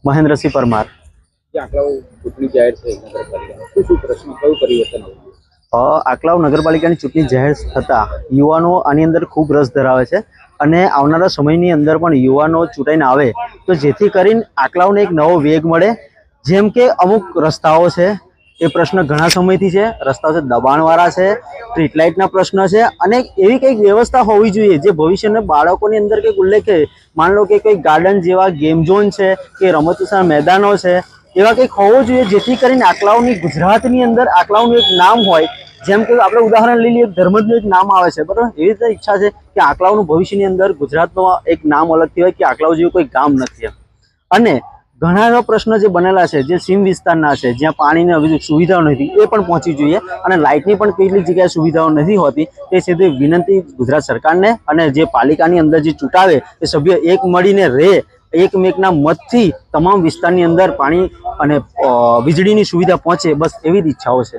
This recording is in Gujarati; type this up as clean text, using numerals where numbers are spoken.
મહેન્દ્રસિંહ પરમાર. આકલાવ નગરપાલિકાની ચૂંટણી જાહેર થતા યુવાનો આની અંદર ખૂબ રસ ધરાવે છે અને આવનારા સમયની અંદર પણ યુવાનો ચૂંટાઈને આવે તો જેથી કરીને આકલાવને એક નવો વેગ મળે. જેમ કે અમુક રસ્તાઓ છે એ પ્રશ્ન ઘણા સમયથી છે, રસ્તાઓ છે દબાણવાળા છે, સ્ટ્રીટ લાઇટના પ્રશ્ન છે અને એવી કંઈક વ્યવસ્થા હોવી જોઈએ જે ભવિષ્યના બાળકોની અંદર કંઈક ઉલ્લેખે. માન લો કે કોઈ ગાર્ડન જેવા ગેમ ઝોન છે કે રમતોત્સવના મેદાનો છે, એવા કંઈક હોવું જોઈએ જેથી કરીને આકલાવની ગુજરાતની અંદર આકલાવનું એક નામ હોય. જેમ કે આપણે ઉદાહરણ લઈ લઈએ, ધર્મજનું એક નામ આવે છે, બરાબર. એવી રીતે ઈચ્છા છે કે આકલાવનું ભવિષ્યની અંદર ગુજરાતનો એક નામ અલગથી હોય કે આકલાવ જેવું કોઈ ગામ નથી. અને ઘણા એવા પ્રશ્નો જે બનેલા છે જે સીમ વિસ્તારના છે, જ્યાં પાણીની હજુ સુવિધાઓ નથી, એ પણ પહોંચવી જોઈએ. અને લાઇટની પણ કેટલીક જગ્યાએ સુવિધાઓ નથી હોતી. તે સીધી વિનંતી ગુજરાત સરકારને અને જે પાલિકાની અંદર જે ચૂંટાવે એ સભ્ય એક મળીને રહે, એકમેકના મતથી તમામ વિસ્તારની અંદર પાણી અને વીજળીની સુવિધા પહોંચે, બસ એવી જ ઈચ્છાઓ છે.